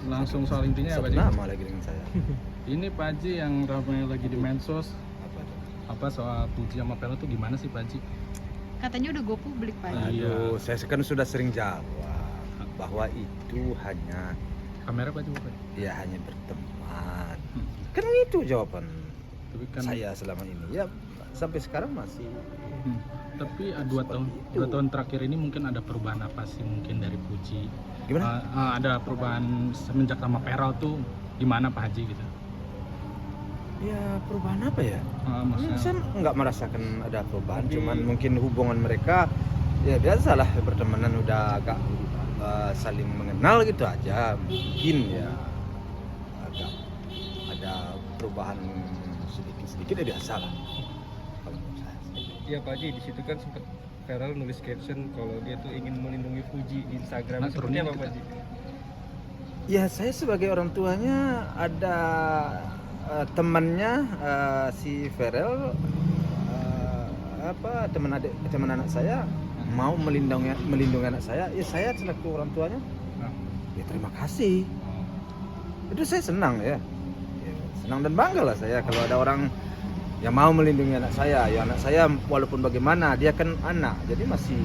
langsung soal intinya ya Pak Haji. Nama lagi dengan saya. Ini Pak Haji yang ramai lagi di medsos Apa tuh? apa soal Puji sama Vero tuh gimana sih Pak Haji? Katanya udah go publik Pak Haji. Iya. Aduh, saya kan sudah sering jawab bahwa itu hanya Kamera Pak Haji bukan? ya hanya berteman. Kan itu jawaban Tapi kan saya selama ini. Ya sampai sekarang masih. Tapi Seperti itu. 2 tahun terakhir ini mungkin ada perubahan apa sih mungkin dari Puji? Gimana? Ada perubahan semenjak sama Vero tuh gimana Pak Haji gitu? Ya perubahan apa ya? Maksudnya Saya nggak merasakan ada perubahan, cuman mungkin hubungan mereka ya biasalah pertemanan udah agak saling mengenal gitu aja. Mungkin ya agak ada perubahan sedikit-sedikit ya biasa lah. Kalau menurut saya. Iya Pak Haji, di situ kan sempat Vero nulis caption kalau dia tuh ingin melindungi Puji di Instagram. Nah, Seperti apa turunin Pak Haji? Ya saya sebagai orang tuanya ada temannya si Verel teman anak saya mau melindungi anak saya, ya saya selaku orang tuanya ya terima kasih. Itu saya senang ya, senang dan bangga lah saya kalau ada orang yang mau melindungi anak saya. Ya anak saya walaupun bagaimana dia kan anak, jadi masih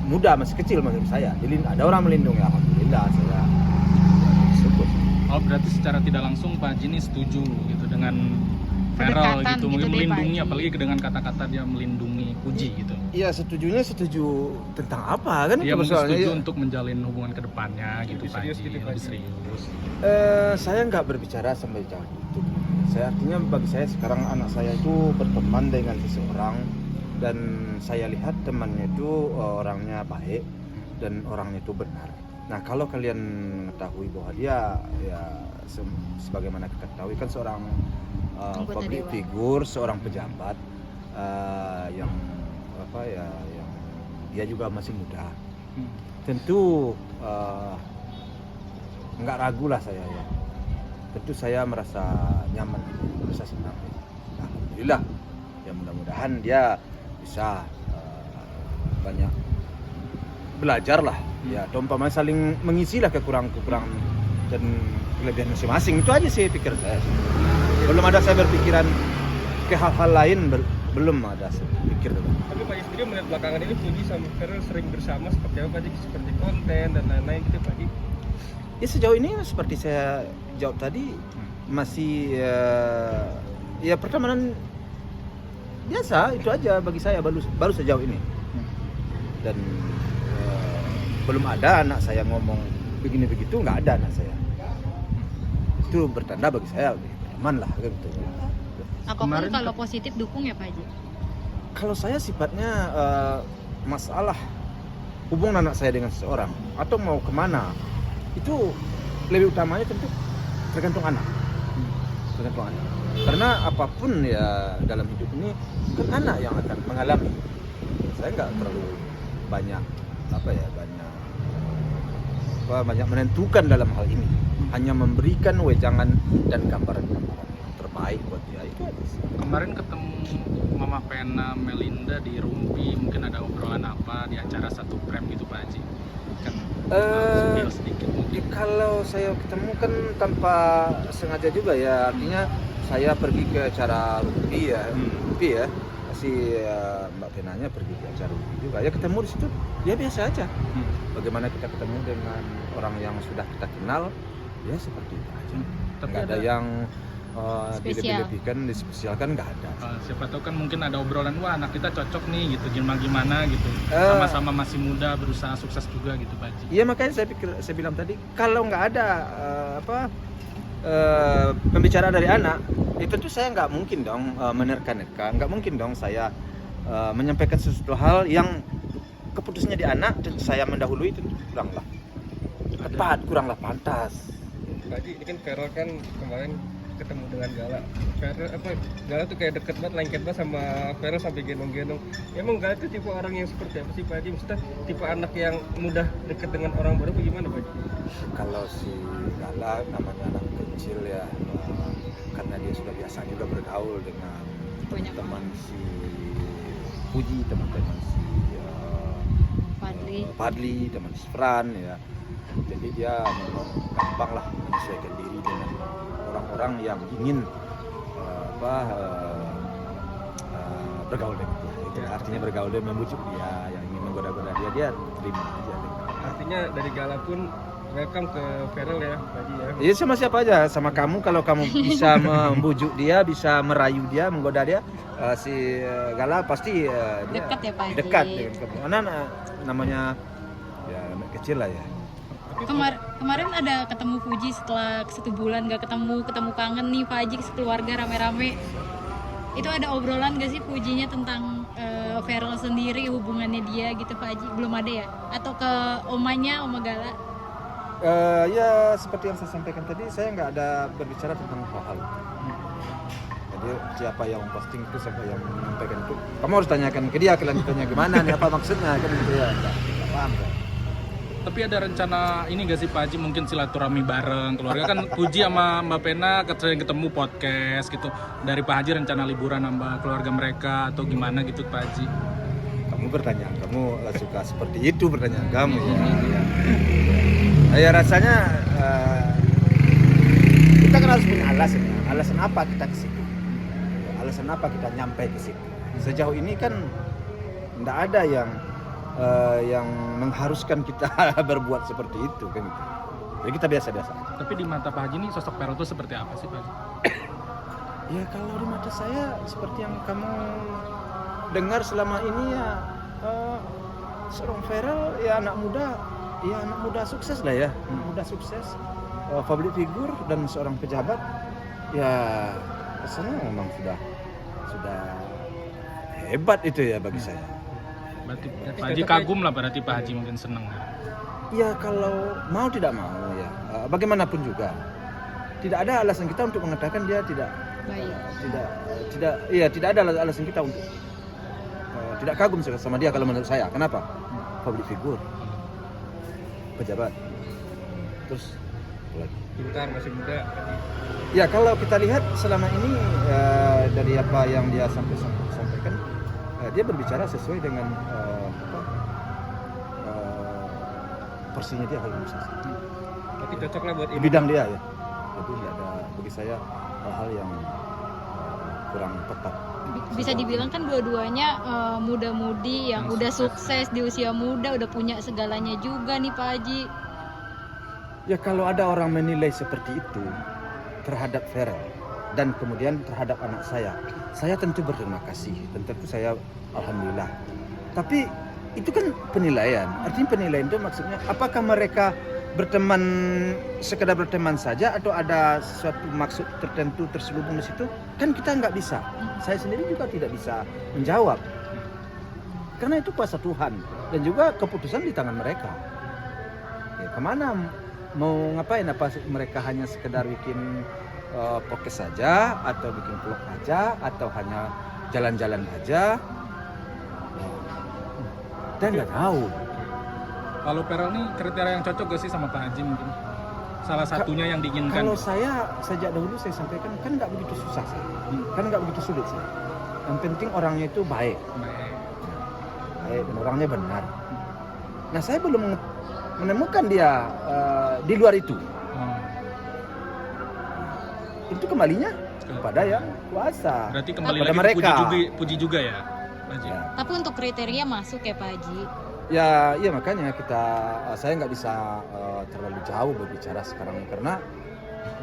muda, masih kecil menurut saya, jadi ada orang melindungi, alhamdulillah saya syukur. Oh berarti secara tidak langsung Pak Haji ini setuju gitu dengan Vero Kedekatan gitu, gitu mungkin deh, Pak melindungi Haji. apalagi dengan kata-kata dia melindungi Puji gitu. Iya setuju tentang apa kan Dia itu mungkin persoalannya setuju ya. untuk menjalin hubungan ke depannya gitu Lebih Pak serius Haji, gitu, Pak lebih Haji. serius. Saya nggak berbicara sampai jauh itu. Saya artinya bagi saya sekarang anak saya itu berteman dengan seseorang dan saya lihat temannya itu orangnya baik dan orangnya itu benar. Nah kalau kalian mengetahui bahwa dia ya sebagaimana kita ketahui kan seorang Anggota public dewan. figure, seorang pejabat yang yang dia juga masih muda. Tentu nggak ragu lah saya ya. Tentu saya merasa nyaman, merasa senang. Nah, alhamdulillah. Ya mudah-mudahan dia bisa banyak belajar lah. Ya, umpamanya saling mengisi lah kekurangan dan kelebihan masing-masing. Itu aja sih pikir saya. Belum ada saya berpikiran ke hal-hal lain, belum ada saya pikir. Tapi Pak Haji sendiri melihat belakangan ini Puji sama Vero sering bersama seperti apa Pak Haji? Seperti konten dan lain-lain gitu Pak Haji. Ya sejauh ini seperti saya jawab tadi masih ya pertemanan biasa itu aja bagi saya baru sejauh ini dan belum ada anak saya ngomong begini begitu, nggak ada anak saya. Itu bertanda bagi saya teman lah gitu. Apapun Kemarin kalau positif dukung ya Pak Haji. Kalau saya sifatnya masalah hubungan anak saya dengan seseorang atau mau kemana itu lebih utamanya tentu tergantung anak. Karena apapun ya dalam hidup ini kan anak yang akan mengalami. Saya nggak terlalu banyak banyak menentukan dalam hal ini. Hanya memberikan wejangan dan gambaran terbaik buat dia, itu aja sih. Kemarin ketemu Mama Vena Melinda di Rumpi, mungkin ada obrolan apa di acara satu frame gitu Pak Haji? Kan spill sedikit mungkin. Kalau saya ketemu kan tanpa sengaja juga ya, artinya saya pergi ke acara Rumpi ya, masih Mbak Venanya pergi ke acara Rumpi juga, ya ketemu di situ, ya biasa aja. Bagaimana kita ketemu dengan orang yang sudah kita kenal, ya seperti itu aja. Tapi Nggak ada yang Spesial. dilebih-lebihkan, dispesialkan, nggak ada. Siapa tahu kan mungkin ada obrolan, wah anak kita cocok nih gitu, gimana gitu. Eh. Sama-sama masih muda, berusaha sukses juga gitu Pak Haji. Iya makanya saya bilang tadi kalau nggak ada pembicaraan dari anak, itu tuh saya nggak mungkin dong menerka-nerka, nggak mungkin dong saya menyampaikan sesuatu hal yang keputusannya di anak dan saya mendahului, itu kuranglah tepat, kuranglah pantas. Pak Haji, ini kan Vero kan kemarin ketemu dengan Gala. Gala tuh kayak deket banget, lengket banget sama Vero sampai gendong-gendong. Emang Gala tuh tipe orang yang seperti apa sih Pak Haji? Maksudnya tipe anak yang mudah deket dengan orang baru bagaimana Pak Haji? Kalau si Gala namanya anak kecil ya, karena dia sudah biasa juga bergaul dengan Banyak teman si Puji, teman-teman si Fadli. Padli, teman si Fran ya. Jadi dia memang gampang lah menyesuaikan diri dengan orang-orang yang ingin bergaul dengan dia. Itu artinya bergaul dan membujuk dia, yang ingin menggoda-goda dia terima aja. Artinya dari Gala pun welcome ke Ferel ya, Pak Haji ya. Iya, sama siapa aja, sama kamu kalau kamu bisa membujuk dia, bisa merayu dia, menggoda dia, si Gala pasti dia Dekat ya Pak Haji. dekat dengan kamu. Karena namanya ya anak kecil lah ya. Kemarin ada ketemu Fuji setelah 1 bulan gak ketemu kangen nih Pak Haji sekeluarga rame-rame. Itu ada obrolan gak sih Fujinya tentang Ferel sendiri, hubungannya dia gitu Pak Haji? Belum ada ya? Atau ke omanya, Oma Gala? Ya seperti yang saya sampaikan tadi, saya nggak ada berbicara tentang hal-hal. Jadi siapa yang posting itu, siapa yang menyampaikan itu, kamu harus tanyakan ke dia kelanjutannya gimana nih, apa maksudnya kan gitu ya. Nggak paham kan? Tapi ada rencana ini gak sih Pak Haji, mungkin silaturahmi bareng keluarga kan? Puji sama Mbak Pena sering ketemu podcast gitu. Dari Pak Haji rencana liburan sama keluarga mereka atau gimana gitu Pak Haji? Kamu bertanya, kamu suka seperti itu pertanyaan kamu ya. Ya rasanya kita kan harus punya alasan. Alasan apa kita ke situ? Alasan apa kita nyampe ke situ? Sejauh ini kan tidak ada yang mengharuskan kita berbuat seperti itu kan. Jadi kita biasa-biasa. Tapi di mata Pak Haji ini sosok Ferel itu seperti apa sih Pak Haji? Ya kalau di mata saya seperti yang kamu dengar selama ini ya, seorang Ferel ya anak muda sukses lah ya, anak muda sukses, public figure dan seorang pejabat ya, rasanya memang sudah hebat itu ya bagi saya. Berarti Pak Haji kagum lah, berarti Pak Haji mungkin seneng. Ya kalau mau tidak mau ya, bagaimanapun juga tidak ada alasan kita untuk mengatakan dia tidak Baik. tidak ada alasan kita untuk tidak kagum sama dia kalau menurut saya. Kenapa? Public figure, pejabat, terus apa lagi? Pintar, masih muda. Ya kalau kita lihat selama ini dari apa yang dia sampaikan, dia berbicara sesuai dengan porsinya dia kalau menurut saya. Tapi cocok lah buat Di bidang dia ya. Jadi tidak ada bagi saya hal-hal yang kurang tepat. Bisa dibilang kan dua-duanya muda-mudi yang udah sukses di usia muda, udah punya segalanya juga nih Pak Haji. Ya kalau ada orang menilai seperti itu terhadap Ferel dan kemudian terhadap anak saya tentu berterima kasih, tentu saya alhamdulillah. Tapi itu kan penilaian. Artinya penilaian itu maksudnya apakah mereka berteman sekedar berteman saja atau ada suatu maksud tertentu terselubung di situ? Kan kita nggak bisa. Saya sendiri juga tidak bisa menjawab. Karena itu kuasa Tuhan dan juga keputusan di tangan mereka. Ya, kemana mau ngapain? Apa mereka hanya sekedar bikin podcast saja atau bikin vlog aja atau hanya jalan-jalan aja? Dan nggak tahu. Kalau Ferel nih kriteria yang cocok gak sih sama Pak Haji mungkin? Salah satunya yang diinginkan. Kalau saya sejak dahulu saya sampaikan kan nggak begitu susah sih, kan nggak begitu sulit sih. Yang penting orangnya itu baik dan orangnya benar. Nah saya belum menemukan dia di luar itu. Itu kembalinya kepada yang kuasa. Berarti kembali kepada lagi mereka. Puji juga ya Pak Haji? Ya. Tapi untuk kriteria masuk ya Pak Haji. Ya, iya makanya saya nggak bisa terlalu jauh berbicara sekarang ini karena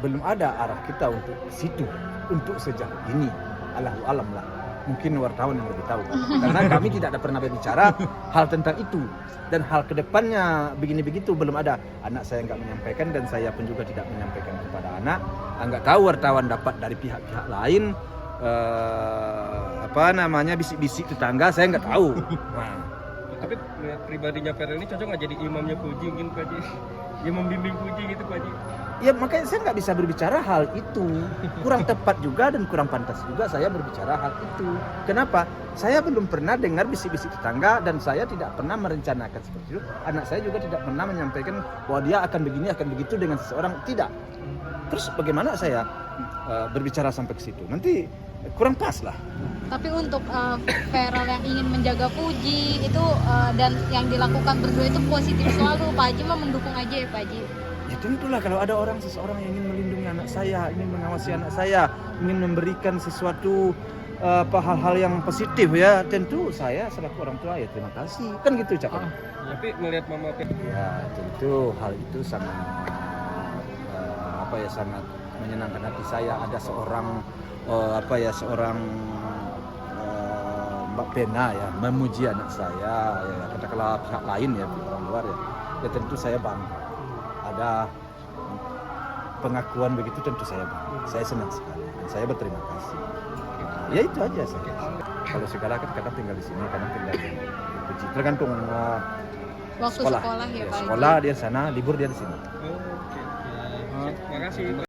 belum ada arah kita untuk ke situ untuk sejauh ini. Allahu alam lah. Mungkin wartawan yang lebih tahu. Karena kami tidak ada pernah berbicara hal tentang itu dan hal kedepannya begini begitu belum ada. Anak saya nggak menyampaikan dan saya pun juga tidak menyampaikan kepada anak. Nggak tahu wartawan dapat dari pihak-pihak lain bisik-bisik tetangga saya nggak tahu. Nah. Tapi melihat pribadinya Ferel ini cocok nggak jadi imamnya Puji mungkin Pak Haji? Yang membimbing Puji gitu Pak Haji? Ya makanya saya nggak bisa berbicara hal itu. Kurang tepat juga dan kurang pantas juga saya berbicara hal itu. Kenapa? Saya belum pernah dengar bisik-bisik tetangga dan saya tidak pernah merencanakan seperti itu. Anak saya juga tidak pernah menyampaikan bahwa dia akan begini, akan begitu dengan seseorang. Tidak. Terus bagaimana saya berbicara sampai ke situ? Nanti kurang pas lah. Tapi untuk Ferel yang ingin menjaga Puji itu dan yang dilakukan berdua itu positif selalu. Pak Haji mah mendukung aja ya Pak Haji. Ya tentulah kalau ada seseorang yang ingin melindungi anak saya, ingin mengawasi anak saya, ingin memberikan sesuatu hal-hal yang positif ya, tentu saya selaku orang tua ya terima kasih. Kan gitu ucapan. Tapi melihat mama Ya tentu hal itu sangat sangat menyenangkan hati saya. Ada seorang seorang Mbak Pena ya memuji anak saya ya, katakanlah pihak lain ya, orang luar ya tentu saya bangga. Ada pengakuan begitu tentu saya bangga. Saya senang sekali dan saya berterima kasih. Ya itu aja saya. Kalau segala kan kadang tinggal di sini, kadang tinggal di Puji. Tergantung Waktu sekolah ya Pak Haji. Sekolah dia sana, libur dia di sini. Oke. Terima kasih.